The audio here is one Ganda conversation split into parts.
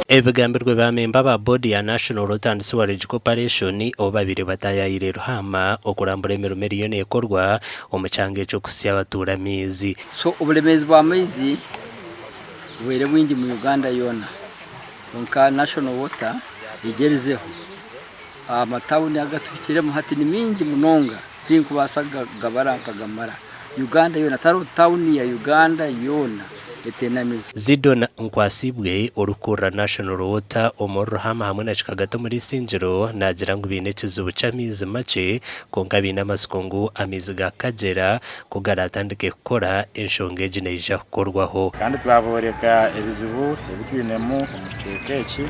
ebigambirwe bamemba ba bodi ya National Water and Sewerage Corporation obabiri batayayire Ruhaama okurambura emirimo eriyo nekorwa omukyanga ekyokusya abatura amaizi. So obulemezi bw'amaizi bwere bwingi mu Uganda yona konka National Water igerezeho amatawuni agatwikiremu hati ni mingi munonga zinkubasa gabara kagamara Uganda yona taro tawuni ya Uganda yona etenamizi zidona nkwasibwe orukura National Water omuri Ruhaama hamwe na kikagato muri Sinjiro nagira ngo bine kizubu cy'amizi make konka bina masikongo amizi gakagera kugaratandike kukora enshonga egineja kukorwaho kandi twaboreka ebizibu ebitwinemu omucyekeki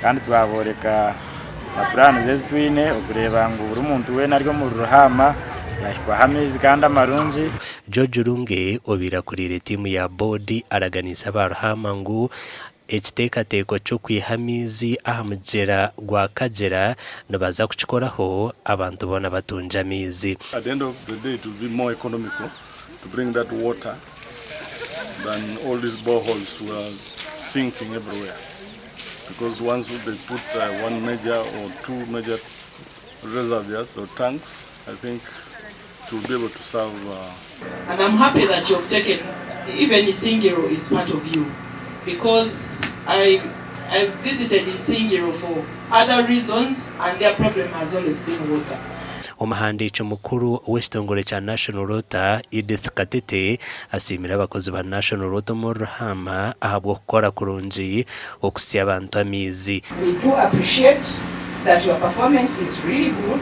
kandi twaboreka na plan zezitwine okureba ngo buri muntu we naryo mu Ruhaama yashwa hamizi kandi amarungi. George Runge obira kurire timu ya bodi araganisa ba Ruhaama ngo ekiteekateko cyo kwihamizi ahamugera gwa kagera nabaza kukikoraho abantu bona batunja amizi. At the end of the day it will be more economical to bring that water than all these boreholes who are sinking everywhere, because once they put one major or two major reservoirs or tanks, I think to be able to serve. And I'm happy that you've taken, even Isingiro is part of you, because I've visited Isingiro for other reasons and their problem has always been water. Omuhandiiki mukuru w'ekitongore kya National Water Edith Katete asimira abakozi ba National Water mu Ruhaama ahabwa okukora kurungi okusya abantu amizi. We do appreciate that your performance is really good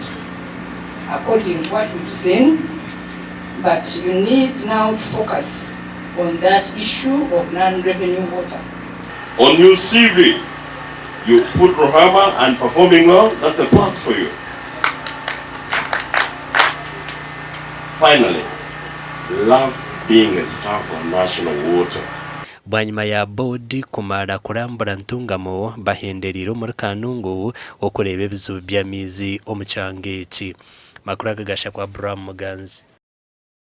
according to what we've seen, but you need now to focus on that issue of non-revenue water. On your CV, you put Ruhaama and performing well, that's a plus for you. Finally, love being a staff on National Water. Bwanyuma ya bodi kumara kurambura Ntungamo bahenderiro muri Kanungu okureba ebizubu by'amizi omukyanga eki. Makuru agagasha kwa Abraham Muganzi.